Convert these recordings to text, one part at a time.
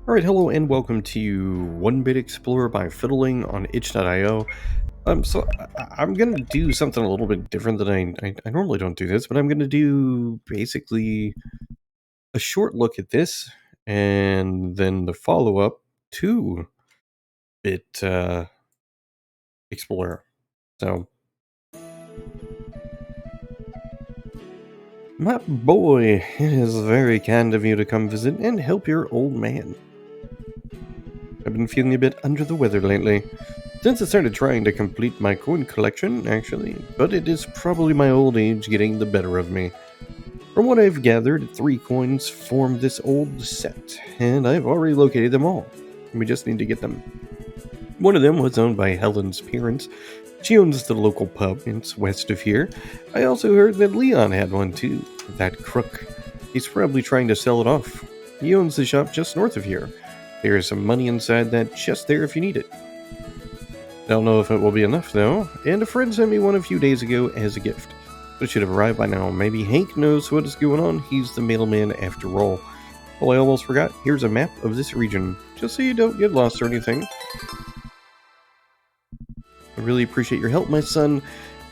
Alright, hello and welcome to One Bit Explorer by Fiddling on itch.io. I'm gonna do something a little bit different than I normally don't do this, but I'm gonna do basically a short look at this and then the follow-up to Bit Explorer. So, my boy, it is very kind of you to come visit and help your old man. I've been feeling a bit under the weather lately. Since I started trying to complete my coin collection, actually, but it is probably my old age getting the better of me. From what I've gathered, 3 coins form this old set, and I've already located them all. We just need to get them. One of them was owned by Helen's parents. She owns the local pub, it's west of here. I also heard that Leon had one too, that crook. He's probably trying to sell it off. He owns the shop just north of here. There's some money inside that chest there if you need it. Don't know if it will be enough, though, and a friend sent me one a few days ago as a gift. It should have arrived by now. Maybe Hank knows what is going on. He's the mailman after all. Well, I almost forgot. Here's a map of this region, just so you don't get lost or anything. I really appreciate your help, my son.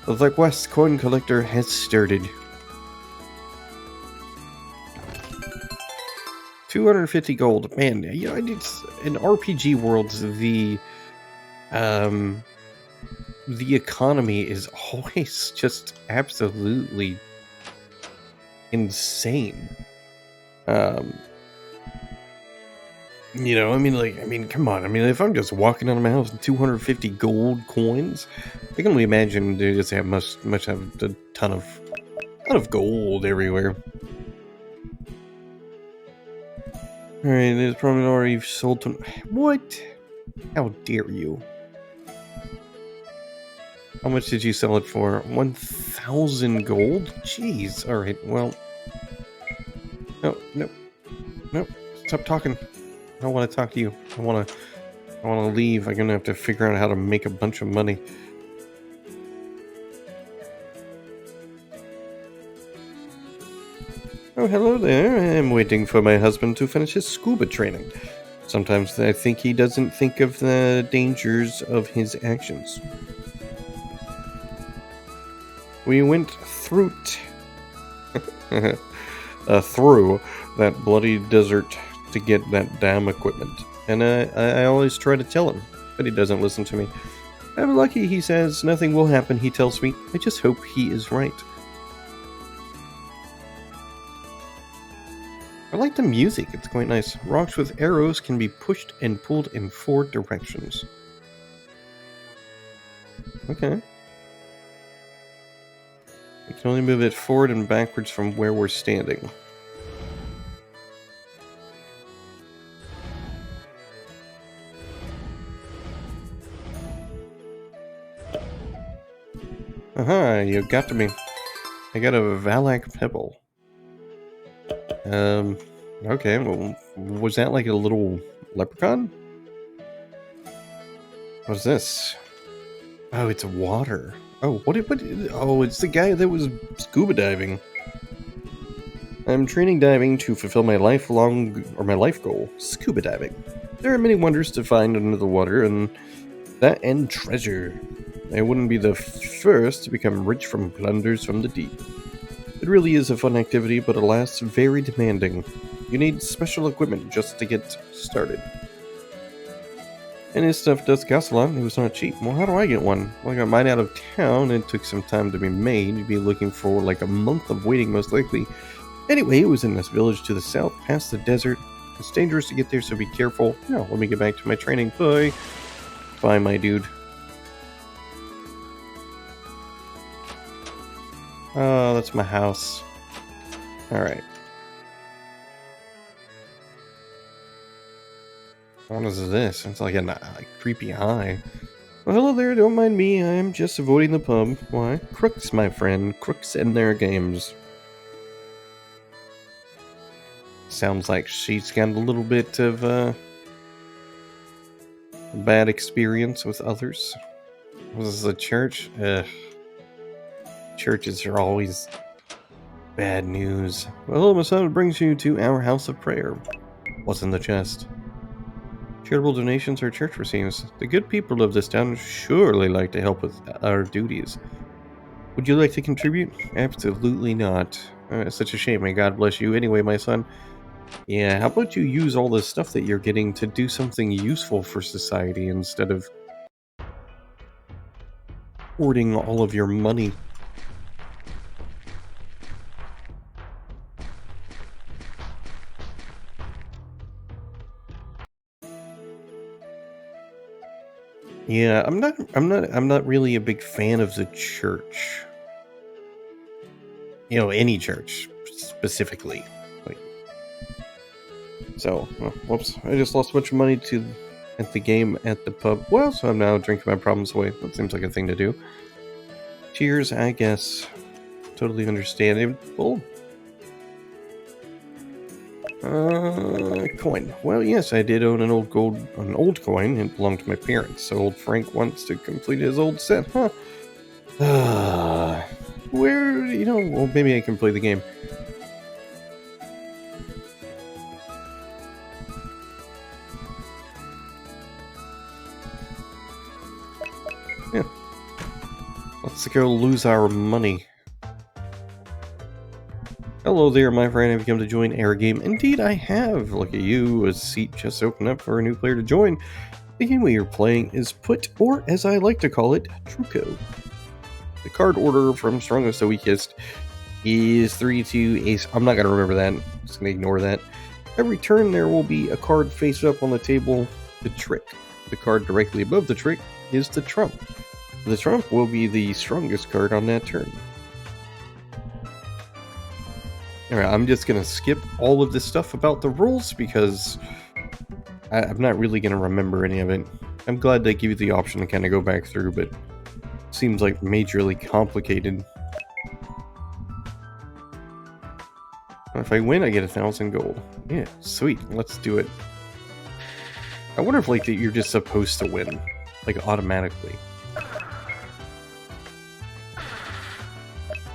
The Quest Coin Collector has started. 250 gold. Man, you know, it's in RPG worlds, the economy is always just absolutely insane. Come on. I mean, if I'm just walking out of my house with 250 gold coins, I can only imagine they just must have a ton of gold everywhere. Alright, there's probably already sold to... What? How dare you? How much did you sell it for? 1,000 gold? Jeez. Alright, well... No. Stop talking. I don't want to talk to you. I want to leave. I'm gonna have to figure out how to make a bunch of money. Oh, hello there. I'm waiting for my husband to finish his scuba training. Sometimes I think he doesn't think of the dangers of his actions. We went through through that bloody desert to get that damn equipment. And I always try to tell him, but he doesn't listen to me. I'm lucky, he says. Nothing will happen, he tells me. I just hope he is right. I like the music, it's quite nice. Rocks with arrows can be pushed and pulled in 4 directions. Okay. We can only move it forward and backwards from where we're standing. Aha, you got to me. I got a Valak Pebble. Okay, well, was that like a little leprechaun? What's this? Oh, it's water. Oh, what, oh, it's the guy that was scuba diving. I'm training diving to fulfill my life goal, scuba diving. There are many wonders to find under the water, and treasure. I wouldn't be the first to become rich from plunders from the deep. It really is a fun activity, but alas, very demanding. You need special equipment just to get started. And his stuff does cost a lot, it was not cheap. Well, how do I get one? Well, I got mine out of town, and it took some time to be made. You'd be looking for like a month of waiting, most likely. Anyway, it was in this village to the south, past the desert. It's dangerous to get there, so be careful. Now, let me get back to my training. Bye. Bye, my dude. Oh, that's my house. Alright. What is this? It's like a creepy eye. Well, hello there, don't mind me. I'm just avoiding the pub. Why? Crooks, my friend. Crooks and their games. Sounds like she's got a little bit of a bad experience with others. Was this a church? Churches are always bad news. Well, hello, my son. It brings you to our house of prayer. What's in the chest? Charitable donations our church receives. The good people of this town surely like to help with our duties. Would you like to contribute? Absolutely not. It's such a shame, and God bless you. Anyway, my son, yeah, how about you use all the stuff that you're getting to do something useful for society instead of hoarding all of your money? Yeah, I'm not really a big fan of the church. Any church specifically. Like, so, well, whoops! I just lost a bunch of money at the game at the pub. Well, so I'm now drinking my problems away. That seems like a thing to do. Cheers, I guess. Totally understandable. Coin. Well, yes, I did own an old coin. It belonged to my parents. So old Frank wants to complete his old set, huh? Where, well, maybe I can play the game. Yeah. Let's go lose our money. Hello there, my friend. Have you come to join our game? Indeed, I have. Look at you. A seat just opened up for a new player to join. The game we are playing is Put, or as I like to call it, Truco. The card order from strongest to weakest is 3 to ace. I'm not going to remember that. I'm just going to ignore that. Every turn there will be a card face up on the table, the trick. The card directly above the trick is the trump. The trump will be the strongest card on that turn. Alright, I'm just going to skip all of this stuff about the rules because I'm not really going to remember any of it. I'm glad they give you the option to kind of go back through, but it seems like majorly complicated. If I win, I get 1,000 gold. Yeah, sweet. Let's do it. I wonder if like you're just supposed to win, like automatically.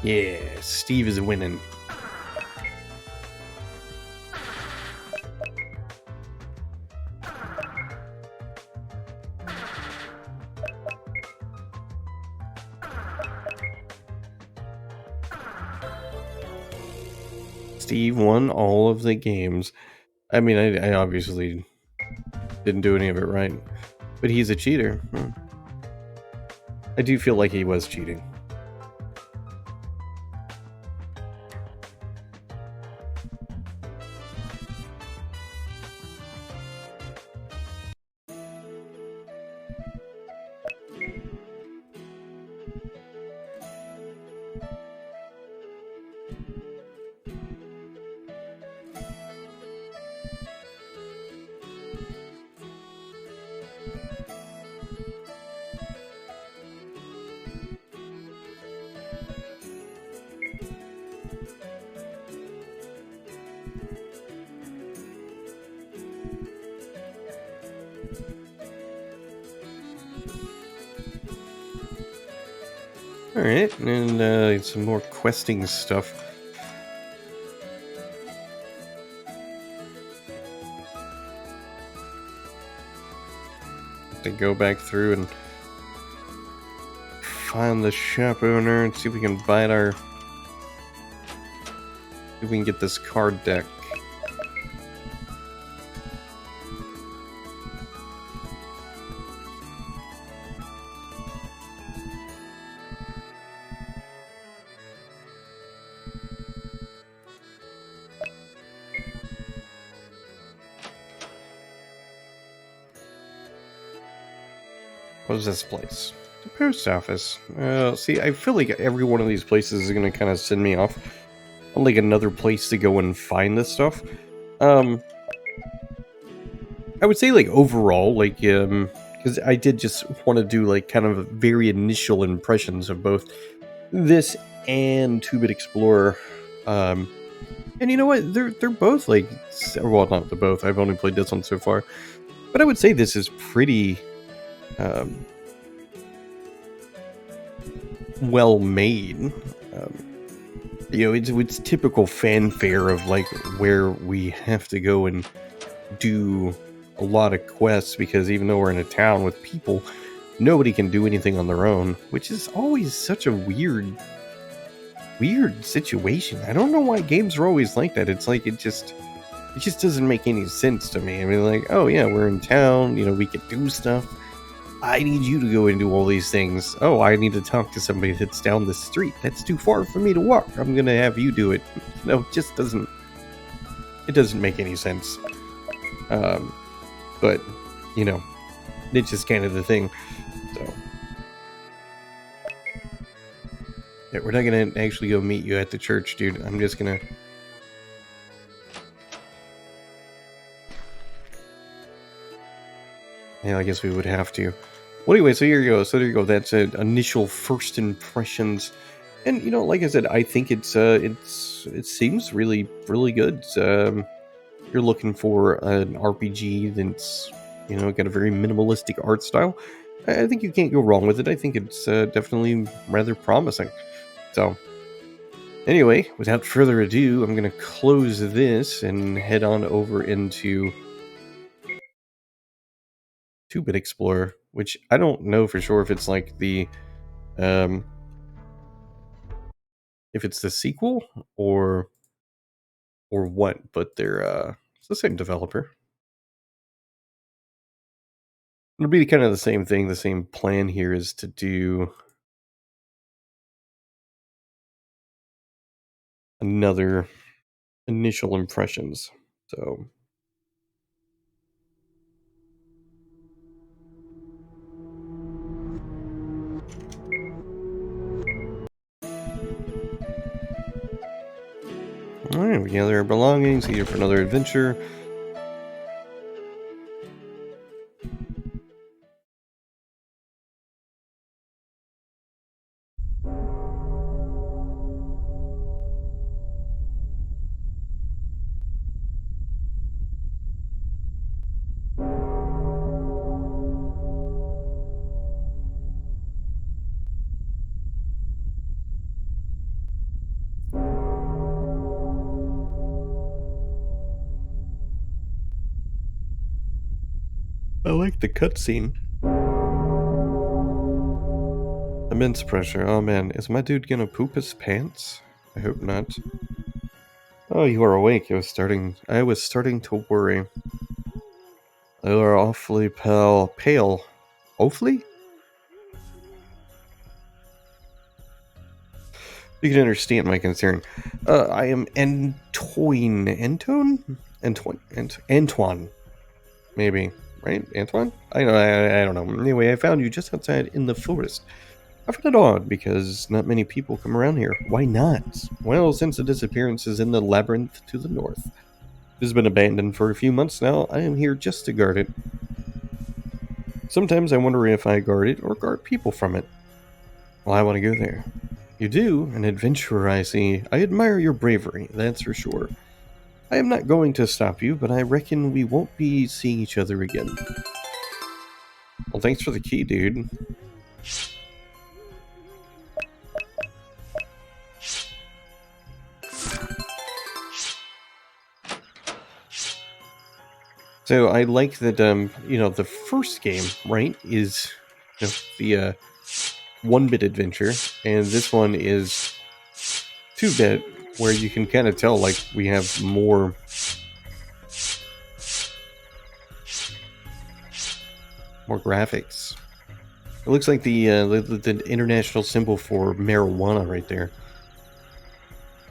Yeah, Steve is winning. Steve won all of the games. I mean, I obviously didn't do any of it right, but he's a cheater. I do feel like he was cheating. Alright, and some more questing stuff. To go back through and find the shop owner and see if we can buy see if we can get this card deck. What is this place? The post office. See, I feel like every one of these places is going to kind of send me off on like another place to go and find this stuff. I would say like overall, like, because I did just want to do like kind of very initial impressions of both this and 2-Bit Explorer. And you know what? They're both like, well, not the both. I've only played this one so far, but I would say this is pretty well made. It's typical fanfare of like where we have to go and do a lot of quests because even though we're in a town with people, nobody can do anything on their own, which is always such a weird situation. I don't know why games are always like that. It's like it just doesn't make any sense to me. I mean, like, oh yeah, we're in town, we can do stuff. I need you to go and do all these things. Oh, I need to talk to somebody that's down the street. That's too far for me to walk. I'm gonna have you do it. No, it just doesn't make any sense. But it's just kind of the thing. So yeah, we're not gonna actually go meet you at the church, dude. I'm just gonna. Yeah, I guess we would have to. Well, anyway, so here you go. So there you go. That's initial first impressions, and like I said, I think it seems really really good. You're looking for an RPG that's got a very minimalistic art style. I think you can't go wrong with it. I think it's definitely rather promising. So anyway, without further ado, I'm gonna close this and head on over into 2-Bit Explorer, which I don't know for sure if it's like um if it's the sequel or what, but they're it's the same developer. It'll be kind of the same thing. The same plan here is to do another initial impressions. So all right, we gather our belongings, here for another adventure. I like the cutscene. Immense pressure. Oh man, is my dude gonna poop his pants? I hope not. Oh, you are awake. I was starting to worry. You are awfully pale. Awfully? You can understand my concern. I am Antoine, maybe, right? Antoine? I don't know. Anyway, I found you just outside in the forest. I find it odd because not many people come around here. Why not? Well, since the disappearance is in the labyrinth to the north. It has been abandoned for a few months now. I am here just to guard it. Sometimes I wonder if I guard it or guard people from it. Well, I want to go there. You do? An adventurer, I see. I admire your bravery, that's for sure. I am not going to stop you, but I reckon we won't be seeing each other again. Well, thanks for the key, dude. So I like that, the first game, right, is the 1-bit adventure, and this one is 2-bit, where you can kind of tell, like, we have more graphics. It looks like the international symbol for marijuana right there.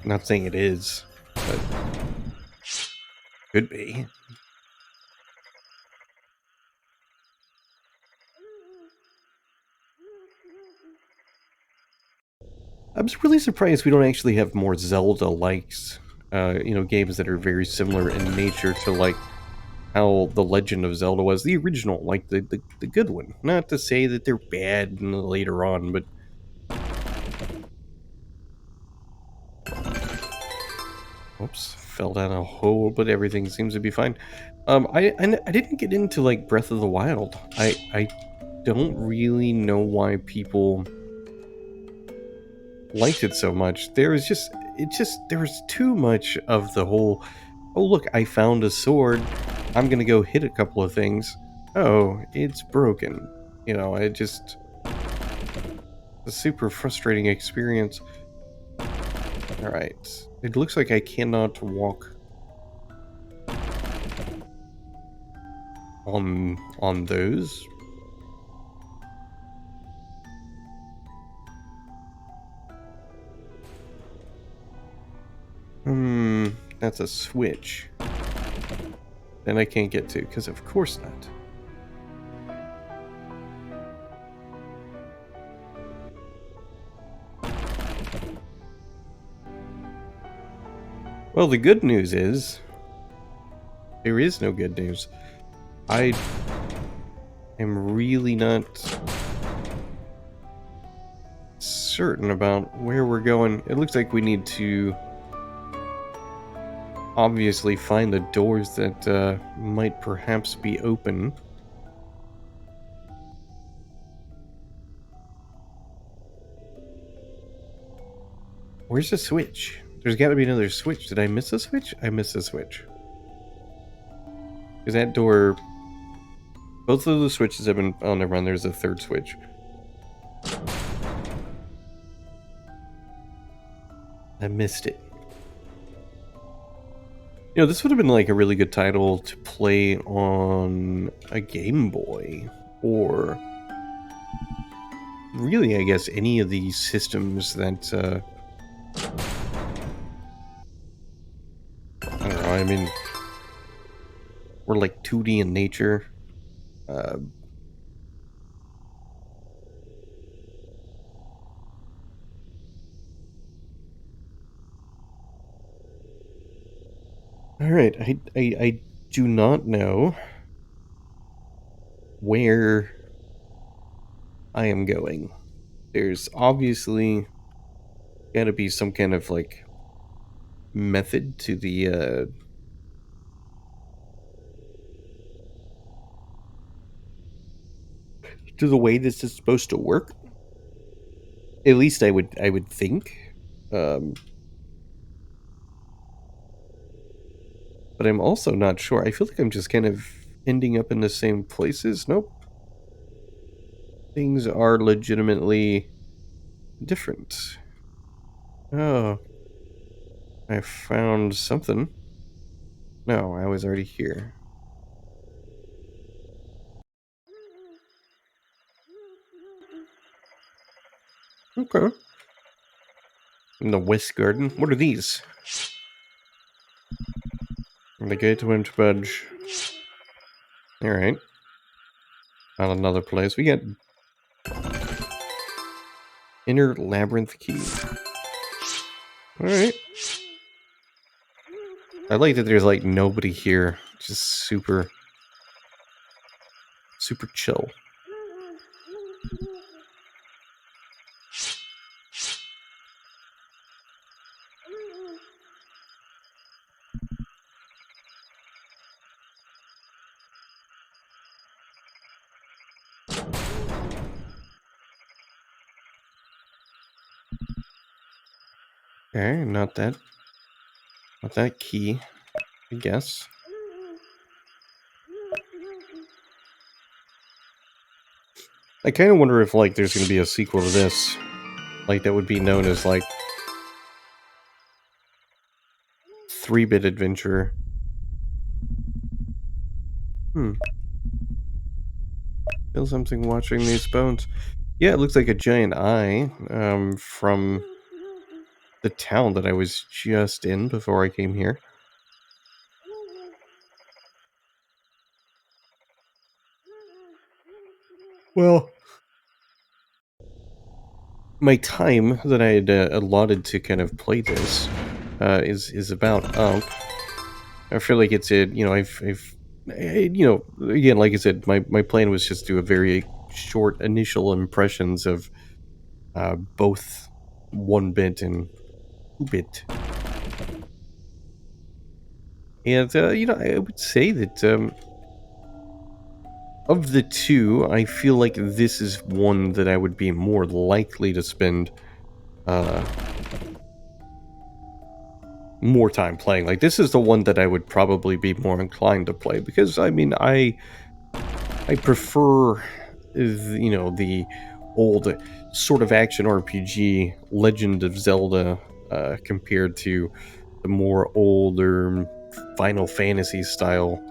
I'm not saying it is, but could be. I'm really surprised we don't actually have more Zelda-likes, games that are very similar in nature to, like, how The Legend of Zelda was. The original, like, the good one. Not to say that they're bad later on, but... Oops, fell down a hole, but everything seems to be fine. I didn't get into, like, Breath of the Wild. I don't really know why people liked it so much. There was too much of the whole, oh look, I found a sword. I'm gonna go hit a couple of things. Oh, it's broken. You know, it just... a super frustrating experience. Alright. It looks like I cannot walk on those. That's a switch. And I can't get to, because of course not. Well, the good news is... there is no good news. I am really not certain about where we're going. It looks like we need to obviously find the doors that might perhaps be open. Where's the switch? There's got to be another switch. Did I miss a switch? I missed a switch. Because that door... both of the switches have been... oh, never mind. There's a third switch. I missed it. You know, this would have been like a really good title to play on a Game Boy. Or... really, I guess, any of these systems that... I don't know, I mean... we're like 2D in nature. Alright, I do not know where I am going. There's obviously gotta be some kind of, like, method to the, to the way this is supposed to work. At least I would think. But I'm also not sure. I feel like I'm just kind of ending up in the same places. Nope. Things are legitimately different. Oh. I found something. No, I was already here. Okay. In the West Garden. What are these? The gate won't budge. Alright. Found another place. We got inner labyrinth key. Alright. I like that there's like nobody here. Just super chill. Okay, not that key, I guess. I kind of wonder if, like, there's going to be a sequel to this. Like, that would be known as, like, 3-bit adventure. Feel something watching these bones. Yeah, it looks like a giant eye, from the town that I was just in before I came here. Well, my time that I had allotted to kind of play this is about up. I feel like it's a, you know, you know, again, like I said, my plan was just to do a very short initial impressions of both 1-bit and 2-bit. And, you know, I would say that of the two, I feel like this is one that I would be more likely to spend more time playing. Like, this is the one that I would probably be more inclined to play because I mean, I prefer the old sort of action RPG Legend of Zelda compared to the more older Final Fantasy style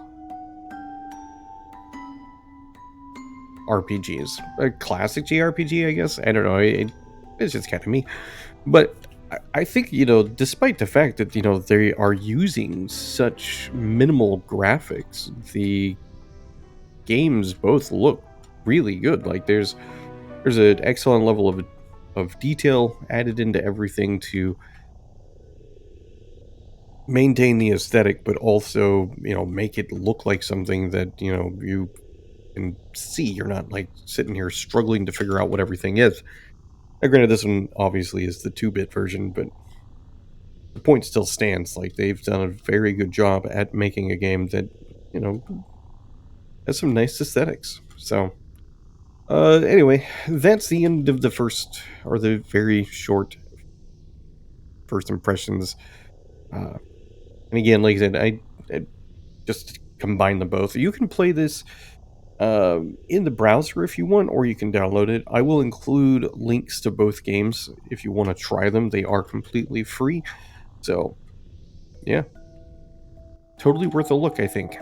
RPGs. A classic JRPG, I guess. I don't know. It's just kind of me. But I think, despite the fact that, they are using such minimal graphics, the games both look really good. Like, there's an excellent level of detail added into everything to maintain the aesthetic, but also, make it look like something that, you can see. You're not like sitting here struggling to figure out what everything is. Now, granted, this one obviously is the 2-bit version, but the point still stands. Like, they've done a very good job at making a game that, you know, has some nice aesthetics. So, anyway, that's the end of the first, or the very short first impressions. Uh, and again, like I said, I just combine them both. You can play this in the browser if you want, or you can download it. I will include links to both games if you want to try them. They are completely free. So, yeah, totally worth a look, I think.